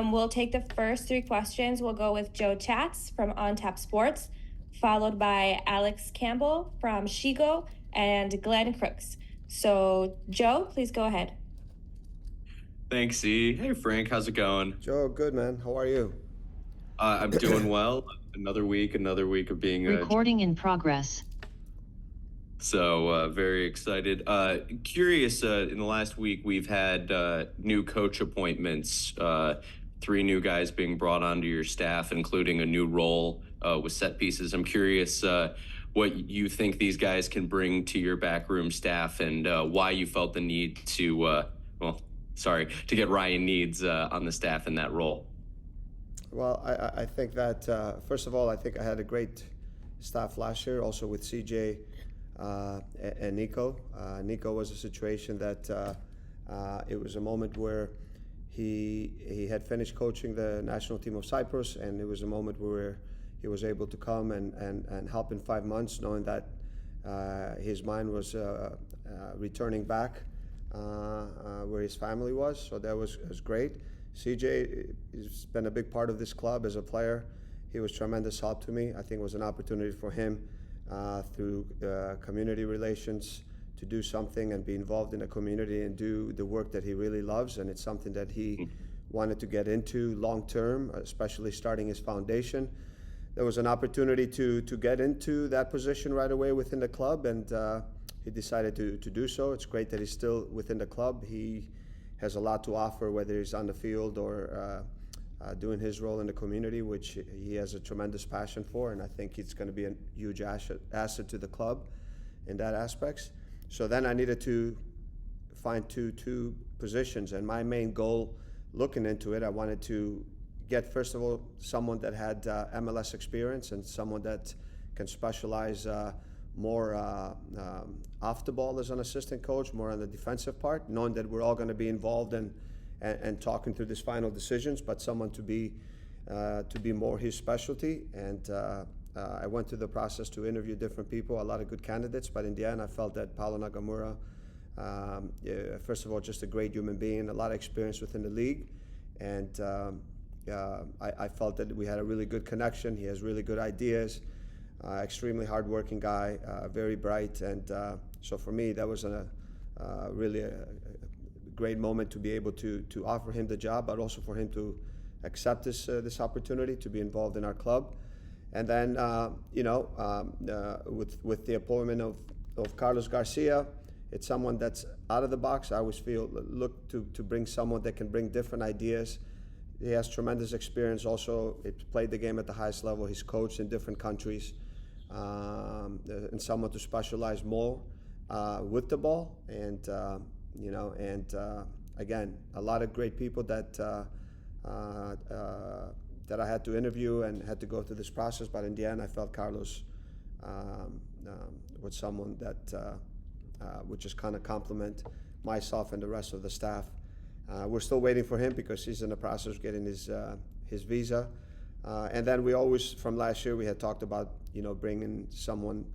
We'll take the first three questions. We'll go with Joe Chats from On Tap Sports, followed by Alex Campbell from Shigo, and Glenn Crooks. So, Joe, please go ahead. Thanks, E. Hey, Frank, how's it going? Joe, good, man. How are you? I'm doing well. Another week of being recording in progress. So very excited. Curious. In the last week, we've had new coach appointments. 3 new guys being brought onto your staff, including a new role with set pieces. I'm curious what you think these guys can bring to your backroom staff, and why you felt the need to to get Ryan Needs on the staff in that role. Well, I think that, first of all, I think I had a great staff last year, also with CJ and Nico. Nico was a situation that it was a moment where he had finished coaching the national team of Cyprus, and it was a moment where he was able to come and help in 5 months, knowing that his mind was returning back where his family was. So that was great. CJ has been a big part of this club as a player. He was tremendous help to me. I think it was an opportunity for him through community relations to do something and be involved in a community and do the work that he really loves. And it's something that he wanted to get into long term, especially starting his foundation. There was an opportunity to get into that position right away within the club, and he decided to do so. It's great that he's still within the club. He has a lot to offer, whether he's on the field or doing his role in the community, which he has a tremendous passion for, and I think it's going to be a huge asset to the club in that aspects. So then I needed to find two positions, and my main goal looking into it, I wanted to get, first of all, someone that had MLS experience and someone that can specialize more off the ball as an assistant coach, more on the defensive part, knowing that we're all going to be involved and talking through these final decisions, but someone to be more his specialty. And I went through the process to interview different people, a lot of good candidates, but in the end I felt that Paulo Nagamura, first of all, just a great human being, a lot of experience within the league, and I felt that we had a really good connection. He has really good ideas, extremely hardworking guy, very bright, and so for me that was really a great moment to be able to offer him the job, but also for him to accept this opportunity to be involved in our club. And then with the appointment of Carlos Garcia, it's someone that's out of the box. I always look to bring someone that can bring different ideas. He has tremendous experience also. He played the game at the highest level. He's coached in different countries, and someone to specialize more with the ball. And again, a lot of great people that I had to interview and had to go through this process. But in the end, I felt Carlos was someone that would just kind of complement myself and the rest of the staff. We're still waiting for him because he's in the process of getting his visa. And then we always, from last year, we had talked about bringing someone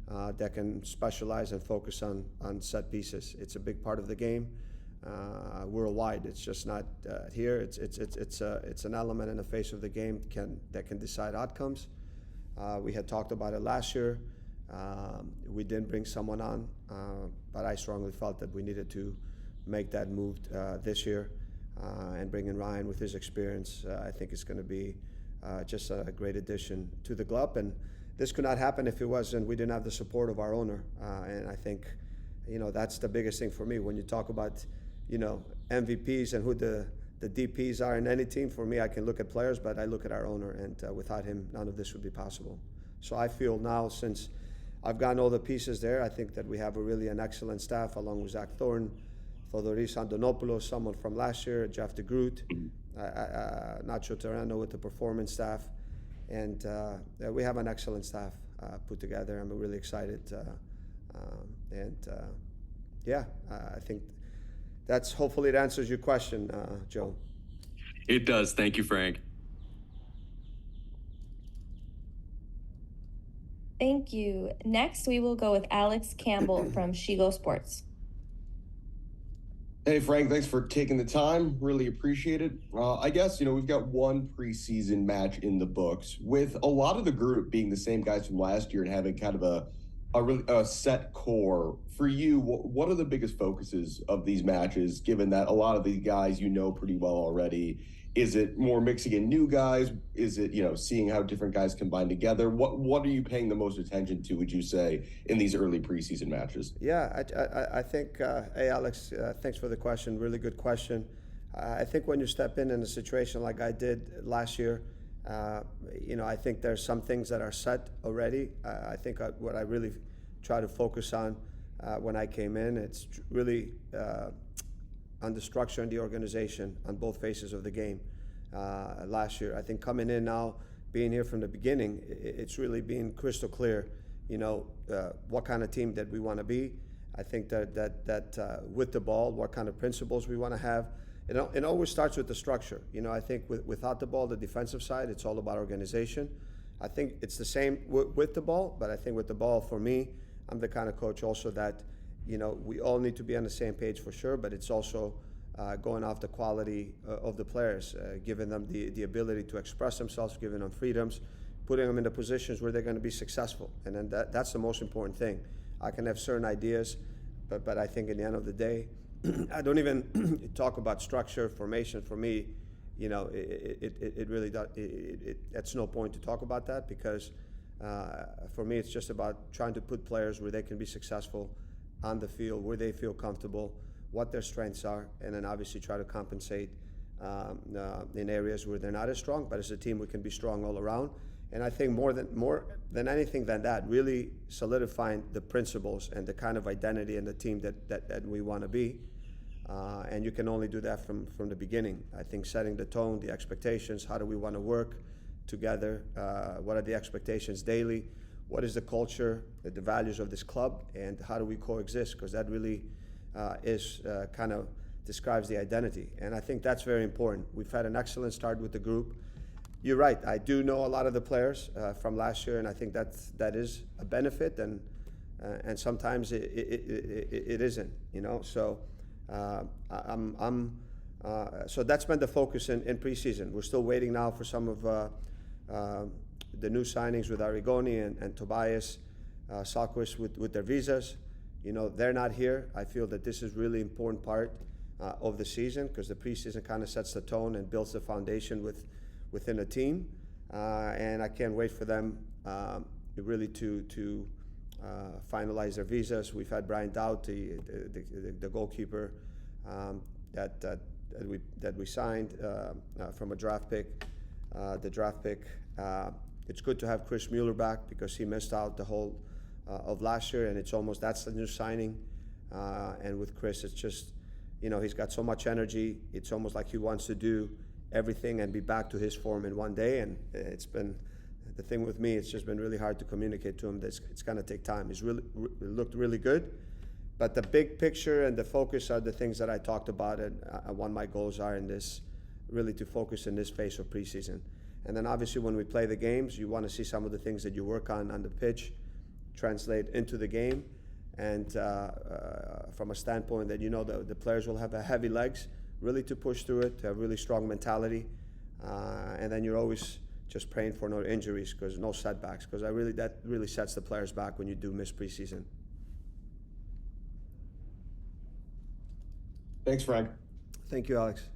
that can specialize and focus on set pieces. It's a big part of the game worldwide. It's just not here. It's an element in the face of the game that can decide outcomes. We had talked about it last year. We didn't bring someone on, but I strongly felt that we needed to make that move this year, and bring in Ryan with his experience. I think it's going to be just a great addition to the club, and this could not happen if we didn't have the support of our owner. And I think that's the biggest thing for me when you talk about MVPs and who the DPs are in any team. For me, I can look at players, but I look at our owner, and without him, none of this would be possible. So I feel now, since I've gotten all the pieces there, I think that we have an excellent staff, along with Zach Thorne, Thodoris Andonopoulos, someone from last year, Jeff DeGroot, Nacho Terrano with the performance staff, and we have an excellent staff put together. I'm really excited, I think hopefully it answers your question, Joe. It does. Thank you, Frank. Thank you. Next, we will go with Alex Campbell from Shigo Sports. Hey, Frank, thanks for taking the time. Really appreciate it. I guess, we've got one preseason match in the books with a lot of the group being the same guys from last year and having kind of a set core. For you, what are the biggest focuses of these matches, given that a lot of these guys you know pretty well already? Is it more mixing in new guys? Is it, seeing how different guys combine together? What are you paying the most attention to, would you say, in these early preseason matches? Yeah, I think, hey, Alex, thanks for the question. Really good question. I think when you step in a situation like I did last year, I think there's some things that are set already. I think what I really try to focus on when I came in, it's really on the structure and the organization on both faces of the game. Last year, I think coming in now, being here from the beginning, it's really being crystal clear, what kind of team that we want to be. I think that with the ball, what kind of principles we want to have. It always starts with the structure. I think without the ball, the defensive side, it's all about organization. I think it's the same with the ball, but I think with the ball, for me, I'm the kind of coach also that, we all need to be on the same page for sure, but it's also going off the quality of the players, giving them the ability to express themselves, giving them freedoms, putting them in the positions where they're going to be successful. And then that's the most important thing. I can have certain ideas, but I think in the end of the day, I don't even talk about structure, formation. For me, it really does. It's no point to talk about that because for me, it's just about trying to put players where they can be successful on the field, where they feel comfortable, what their strengths are, and then obviously try to compensate in areas where they're not as strong. But as a team, we can be strong all around. And I think more than anything than that, really solidifying the principles and the kind of identity and the team that we want to be. And you can only do that from the beginning. I think setting the tone, the expectations, how do we want to work together, what are the expectations daily, what is the culture, the values of this club, and how do we coexist, because that really is kind of describes the identity. And I think that's very important. We've had an excellent start with the group. You're right, I do know a lot of the players from last year, and I think that is a benefit, and sometimes it isn't, so so that's been the focus in preseason. We're still waiting now for some of the new signings with Arrigoni and Tobias Salquist with their visas. They're not here. I feel that this is really important part of the season because the preseason kind of sets the tone and builds the foundation within a team. And I can't wait for them really to finalize their visas. We've had Brian Dowd, the goalkeeper that we signed from a draft pick. The draft pick. It's good to have Chris Mueller back because he missed out the whole of last year, and that's the new signing. And with Chris, it's just he's got so much energy. It's almost like he wants to do everything and be back to his form in one day. And it's been the thing with me. It's just been really hard to communicate to him that it's going to take time. He's looked really good, but the big picture and the focus are the things that I talked about. And one of my goals are in this, really to focus in this phase of preseason. And then obviously when we play the games, you want to see some of the things that you work on the pitch translate into the game. And from a standpoint that the players will have heavy legs, really to push through it, to have really strong mentality. And then you're always just praying for no injuries, because no setbacks, because that really sets the players back when you do miss preseason. Thanks, Frank. Thank you, Alex.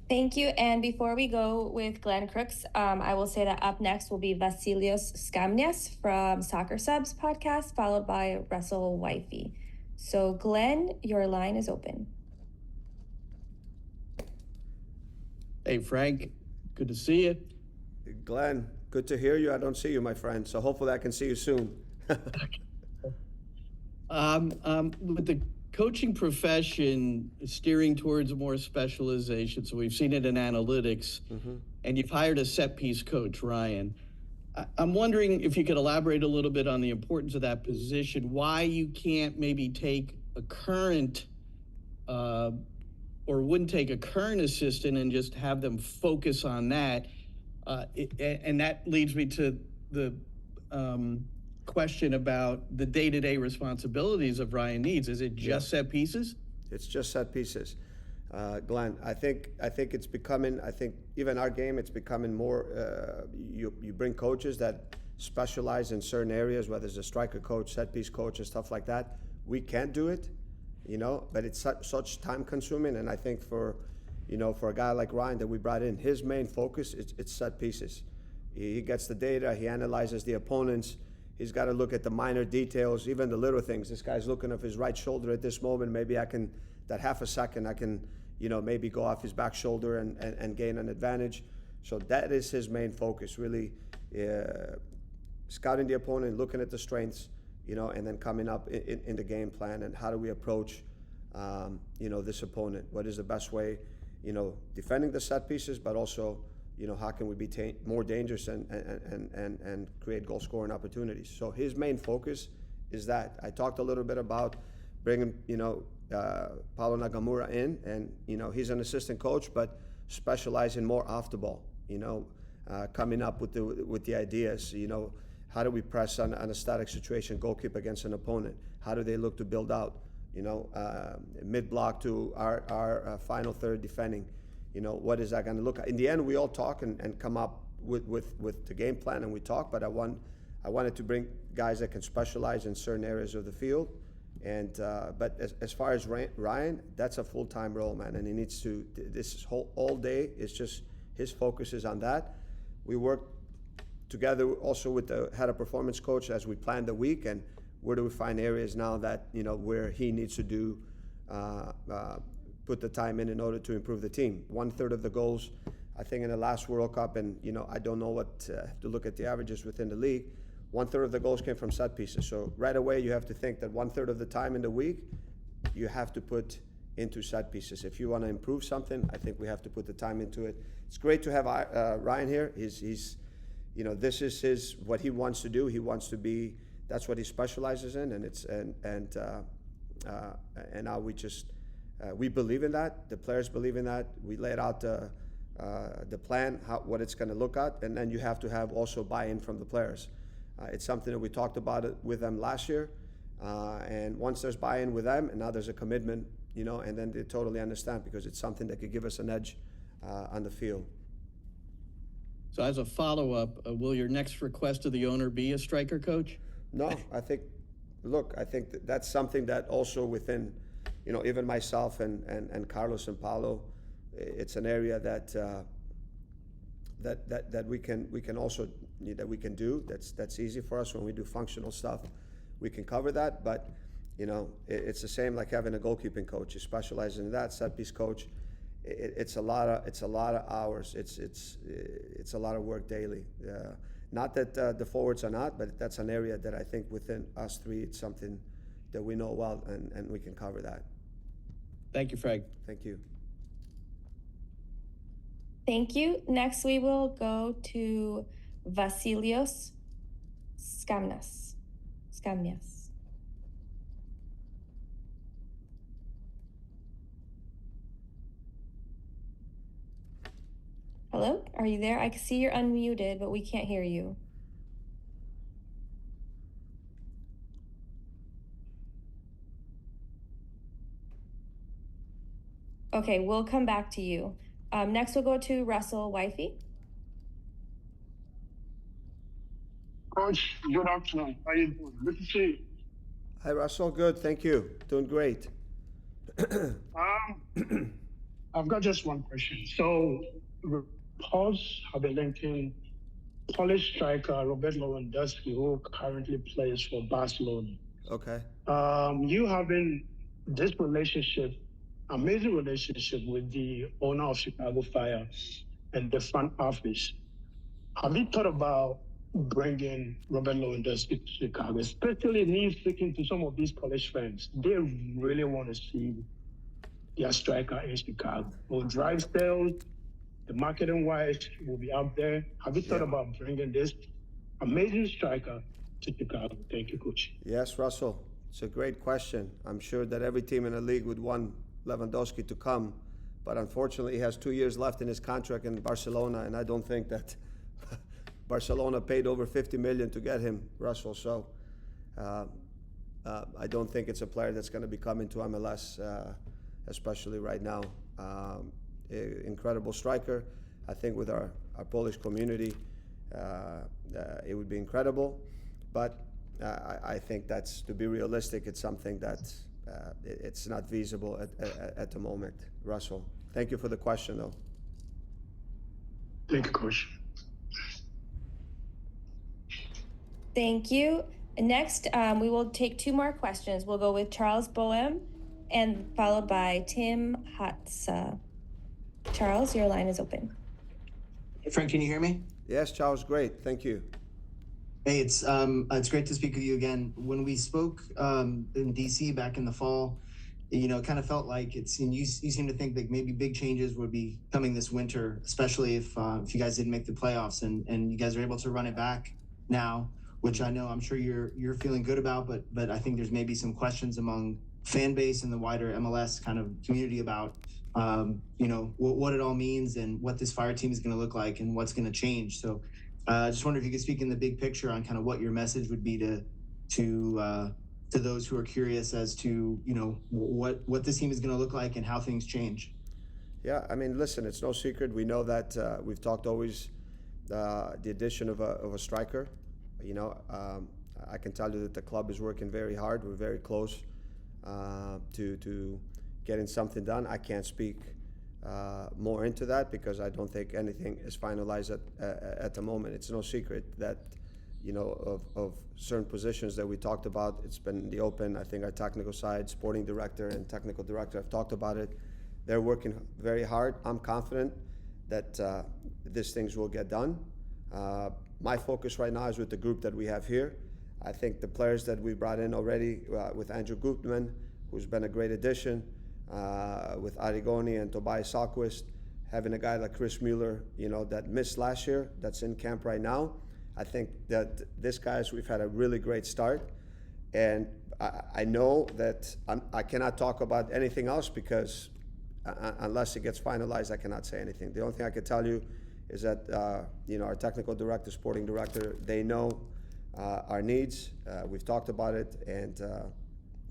Thank you. And before we go with Glenn Crooks, I will say that up next will be Vasilios Skamnias from Soccer Subs podcast, followed by Russell Wifey. So Glenn, your line is open. Hey, Frank, good to see you. Glenn, good to hear you. I don't see you, my friend, so hopefully I can see you soon. With the coaching profession steering towards more specialization, so we've seen it in analytics, and you've hired a set-piece coach, Ryan. I'm wondering if you could elaborate a little bit on the importance of that position, why you can't maybe take a current or wouldn't take a current assistant and just have them focus on that. And that leads me to the question about the day-to-day responsibilities of Ryan Needs. Is it just set pieces? It's just set pieces. Glenn, I think it's becoming. I think even our game, it's becoming more. You bring coaches that specialize in certain areas, whether it's a striker coach, set piece coach, and stuff like that. We can't do it, but it's such time consuming. And I think for a guy like Ryan that we brought in, his main focus it's set pieces. He gets the data, he analyzes the opponents. He's got to look at the minor details, even the little things. This guy's looking at his right shoulder at this moment. Maybe that half a second, I can, maybe go off his back shoulder and gain an advantage. So that is his main focus, really, scouting the opponent, looking at the strengths, and then coming up in the game plan and how do we approach, this opponent. What is the best way, defending the set pieces, but also, how can we be more dangerous and create goal scoring opportunities. So his main focus is that. I talked a little bit about bringing, Paulo Nagamura in, and he's an assistant coach, but specializing more off the ball. Coming up with the ideas. How do we press on a static situation, goalkeeper against an opponent? How do they look to build out? Mid block to our final third defending. What is that going to look like? In the end, we all talk and come up with the game plan, and we talk. But I wanted to bring guys that can specialize in certain areas of the field. And but as far as Ryan, that's a full-time role, man, and he needs to. This all day is just his focus is on that. We work together also with the head of performance coach as we plan the week, and where do we find areas now that where he needs to do put the time in order to improve the team. 1/3 of the goals, I think, in the last World Cup, and I don't know what have to look at the averages within the league. 1/3 of the goals came from set pieces. So right away, you have to think that 1/3 of the time in the week, you have to put into set pieces. If you want to improve something, I think we have to put the time into it. It's great to have Ryan here. He's this is what he wants to do. He wants to be. That's what he specializes in, and now we believe in that. The players believe in that. We laid out the plan, what it's going to look at, and then you have to have also buy-in from the players. It's something that we talked about it with them last year, and once there's buy-in with them, and now there's a commitment, and then they totally understand because it's something that could give us an edge on the field. So as a follow-up, will your next request to the owner be a striker coach? No, I think that's something that also within, even myself and Carlos and Paulo, it's an area that we can also do. That's easy for us when we do functional stuff. We can cover that, but it's the same like having a goalkeeping coach. You specialize in that. Set piece coach. It's a lot of hours. It's a lot of work daily. Not that the forwards are not, but that's an area that I think within us three, it's something that we know well, and we can cover that. Thank you, Frank. Thank you. Thank you. Next, we will go to Vasilios Skamnias. Hello, are you there? I can see you're unmuted, but we can't hear you. Okay, we'll come back to you. Next, we'll go to Russell Wifey. Coach, good afternoon. How you doing? Good to see you. Hi, Russell. Good, thank you. Doing great. I've got just one question. So, reports have been linking Polish striker Robert Lewandowski, who currently plays for Barcelona. Okay. You having this relationship, amazing relationship with the owner of Chicago Fire and the front office. Have you thought about bringing Robert Lewandowski to Chicago, especially me speaking to some of these Polish fans? They really want to see their striker in Chicago. Will drive sales, the marketing wise will be out there. Have you thought about bringing this amazing striker to Chicago? Thank you, Coach. Yes, Russell. It's a great question. I'm sure that every team in the league would want Lewandowski to come, but unfortunately he has 2 years left in his contract in Barcelona, and I don't think that Barcelona paid over $50 million to get him, Russell. So I don't think it's a player that's going to be coming to MLS especially right now. Incredible striker. I think with our Polish community, it would be incredible. But I think that's, to be realistic, it's something that it's not feasible at the moment. Russell, thank you for the question, though. Thank you, Coach. Thank you. Next, we will take 2 more questions. We'll go with Charles Boehm and followed by Tim Hatza. Charles, your line is open. Hey, Frank, can you hear me? Yes, Charles, great. Thank you. Hey, it's great to speak with you again. When we spoke in DC back in the fall, you know, it kind of felt like you seem to think that maybe big changes would be coming this winter, especially if you guys didn't make the playoffs, and you guys are able to run it back now, which I'm sure you're feeling good about, but I think there's maybe some questions among fan base and the wider MLS kind of community about you know, what it all means and what this Fire team is going to look like and what's going to change. So I just wonder if you could speak in the big picture on kind of what your message would be to those who are curious as to, you know, what this team is going to look like and how things change. Yeah, I mean, listen, it's no secret. We know that we've talked always the addition of a striker. You know, I can tell you that the club is working very hard. We're very close to getting something done. I can't speak more into that because I don't think anything is finalized at the moment. It's no secret that, you know, of certain positions that we talked about, it's been in the open. I think our technical side, sporting director and technical director, have talked about it. They're working very hard. I'm confident that these things will get done. My focus right now is with the group that we have here. I think the players that we brought in already, with Andrew Gutman, who's been a great addition, with Arrigoni and Tobias Salquist, having a guy like Chris Mueller, you know, that missed last year, that's in camp right now. I think that this guys, we've had a really great start. And I know that I cannot talk about anything else because unless it gets finalized, I cannot say anything. The only thing I can tell you is that, you know, our technical director, sporting director, they know our needs. We've talked about it, and,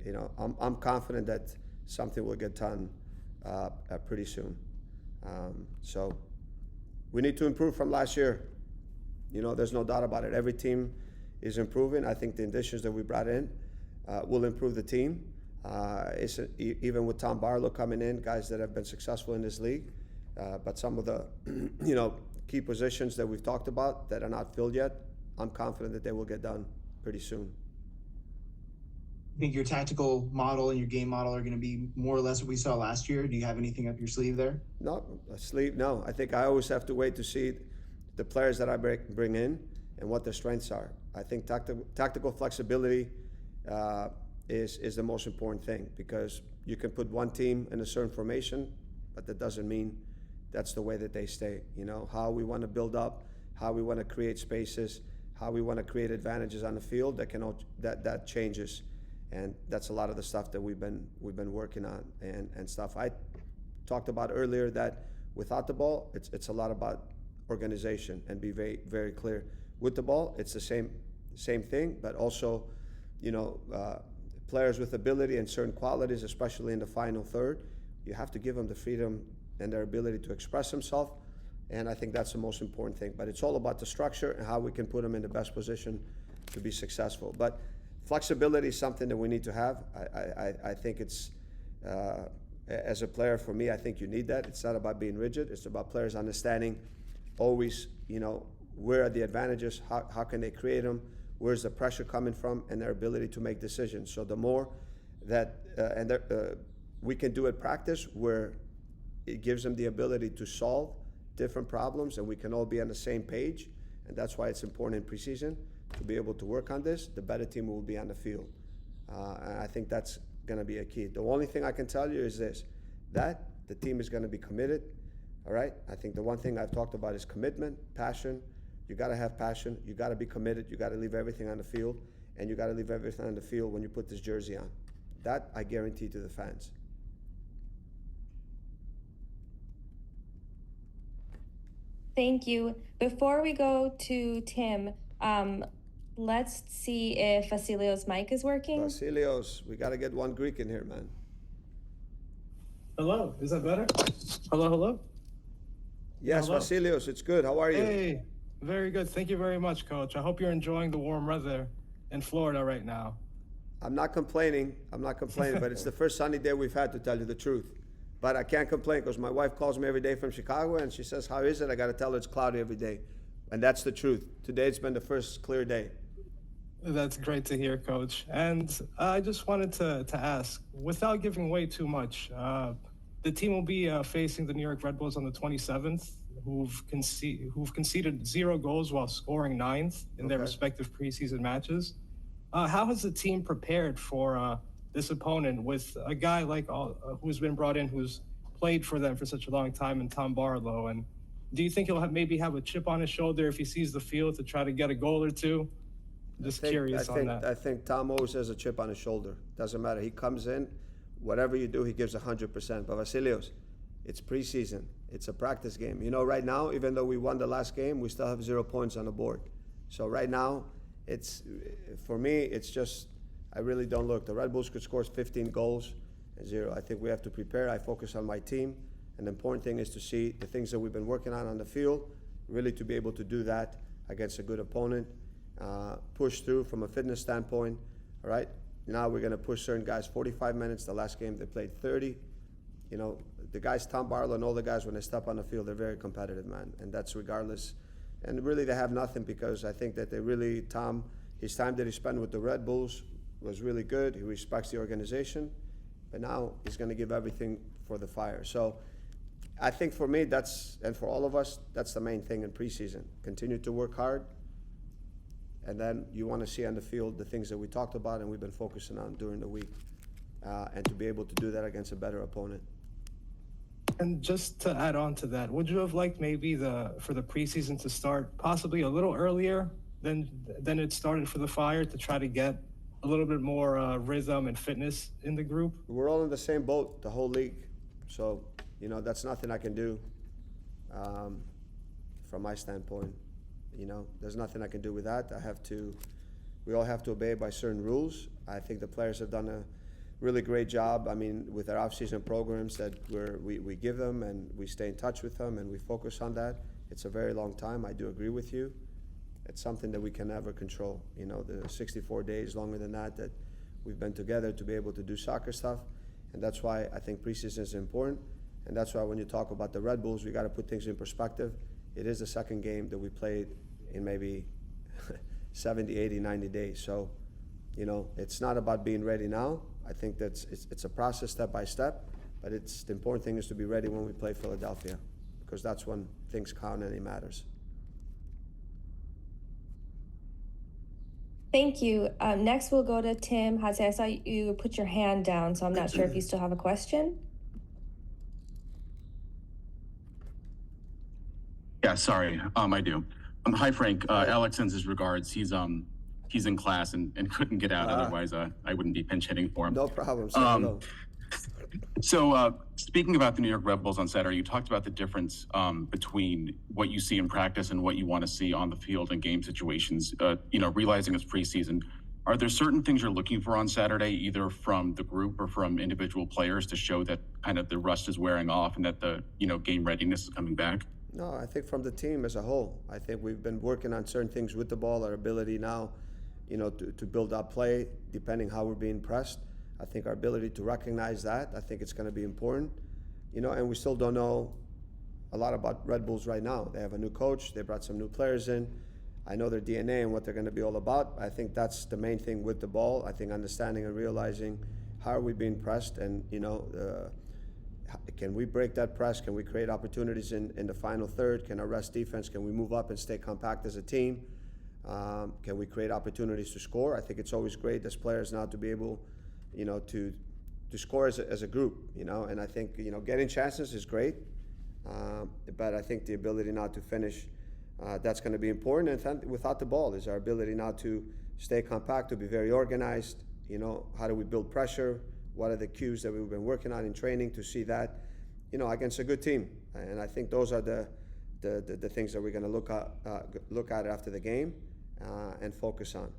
you know, I'm confident that something will get done pretty soon. So we need to improve from last year. You know, there's no doubt about it. Every team is improving. I think the additions that we brought in will improve the team. Even with Tom Barlow coming in, guys that have been successful in this league, but some of the, you know, key positions that we've talked about that are not filled yet, I'm confident that they will get done pretty soon. I think your tactical model and your game model are going to be more or less what we saw last year. Do you have anything up your sleeve there? No, sleeve, no. I think I always have to wait to see the players that I bring in and what their strengths are. I think tactical flexibility is the most important thing, because you can put one team in a certain formation, but that doesn't mean that's the way that they stay. You know, how we want to build up, how we want to create spaces, how we want to create advantages on the field, that changes. And that's a lot of the stuff that we've been working on and stuff. I talked about earlier that without the ball, it's a lot about organization and be very, very clear. With the ball, it's the same thing, but also, you know, players with ability and certain qualities, especially in the final third, you have to give them the freedom and their ability to express themselves. And I think that's the most important thing. But it's all about the structure and how we can put them in the best position to be successful. But flexibility is something that we need to have. I think it's, as a player, for me, I think you need that. It's not about being rigid. It's about players understanding always, you know, where are the advantages, how can they create them, where's the pressure coming from, and their ability to make decisions. So the more that, we can do at practice where it gives them the ability to solve different problems and we can all be on the same page, and that's why it's important in preseason to be able to work on this, the better team will be on the field. And I think that's going to be a key. The only thing I can tell you is this, that the team is going to be committed, all right? I think the one thing I've talked about is commitment, passion. You got to have passion. You got to be committed. You got to leave everything on the field, and you got to leave everything on the field when you put this jersey on. That I guarantee to the fans. Thank you. Before we go to Tim, let's see if Vasilio's mic is working. Vasilios, we got to get one Greek in here, man. Hello, is that better? Hello, hello? Yes, Hello. Vasilios, it's good. How are you? Hey, very good. Thank you very much, Coach. I hope you're enjoying the warm weather in Florida right now. I'm not complaining. But it's the first sunny day we've had, to tell you the truth. But I can't complain because my wife calls me every day from Chicago and she says, "How is it?" I got to tell her it's cloudy every day. And that's the truth. Today it's been the first clear day. That's great to hear, Coach. And I just wanted to ask, without giving away too much, the team will be facing the New York Red Bulls on the 27th, who've conceded 0 goals while scoring 9th in their respective preseason matches. How has the team prepared for this opponent with a guy like who's been brought in, who's played for them for such a long time, and Tom Barlow? And do you think he'll maybe have a chip on his shoulder if he sees the field to try to get a goal or two? Just curious on that. I think Tom always has a chip on his shoulder. Doesn't matter. He comes in, whatever you do, he gives 100%. But Vasilios, it's preseason. It's a practice game. You know, right now, even though we won the last game, we still have 0 points on the board. So right now, for me, it's just, I really don't look. The Red Bulls could score 15 goals and 0. I think we have to prepare. I focus on my team. And the important thing is to see the things that we've been working on the field, really to be able to do that against a good opponent. Push through from a fitness standpoint. All right, now we're going to push certain guys 45 minutes. The last game they played 30. You know, the guys, Tom Barlow and all the guys, when they step on the field, they're very competitive, man, and that's regardless. And really, they have nothing, because I think that Tom, his time that he spent with the Red Bulls was really good. He respects the organization, but now he's going to give everything for the Fire. So I think for me, and for all of us, that's the main thing in preseason. Continue to work hard. And then you want to see on the field the things that we talked about and we've been focusing on during the week, and to be able to do that against a better opponent. And just to add on to that, would you have liked maybe for the preseason to start possibly a little earlier than it started for the Fire, to try to get a little bit more rhythm and fitness in the group? We're all in the same boat, the whole league. So, you know, that's nothing I can do from my standpoint. You know, there's nothing I can do with that. We all have to obey by certain rules. I think the players have done a really great job. I mean, with our off-season programs that we give them, and we stay in touch with them, and we focus on that. It's a very long time. I do agree with you. It's something that we can never control. You know, the 64 days, longer than that we've been together to be able to do soccer stuff. And that's why I think preseason is important. And that's why when you talk about the Red Bulls, we got to put things in perspective. It is the second game that we played in maybe 70, 80, 90 days. So, you know, it's not about being ready now. I think it's a process, step by step, but the important thing is to be ready when we play Philadelphia, because that's when things count and it matters. Thank you. Next, we'll go to Tim Hadze. I saw you put your hand down, so I'm not sure if you still have a question. Yeah, sorry, I do. Hi, Frank. Alex sends his regards. He's in class and couldn't get out. Otherwise, I wouldn't be pinch hitting for him. No problem. So speaking about the New York Red Bulls on Saturday, you talked about the difference between what you see in practice and what you want to see on the field in game situations. You know, realizing it's preseason, are there certain things you're looking for on Saturday, either from the group or from individual players, to show that kind of the rust is wearing off and that the game readiness is coming back? No, I think from the team as a whole. I think we've been working on certain things with the ball, our ability now, you know, to build up play depending how we're being pressed. I think our ability to recognize that, I think it's going to be important. You know, and we still don't know a lot about Red Bulls right now. They have a new coach. They brought some new players in. I know their DNA and what they're going to be all about. I think that's the main thing with the ball. I think understanding and realizing how are we being pressed, and, you know, can we break that press? Can we create opportunities in the final third? Can our rest defense, can we move up and stay compact as a team? Can we create opportunities to score? I think it's always great as players now to be able, you know, to score as a group, you know, and I think, you know, getting chances is great, but I think the ability now to finish, that's going to be important. And without the ball is our ability now to stay compact, to be very organized. You know, how do we build pressure? What are the cues that we've been working on in training to see that, you know, against a good team? And I think those are the things that we're going to look at after the game and focus on.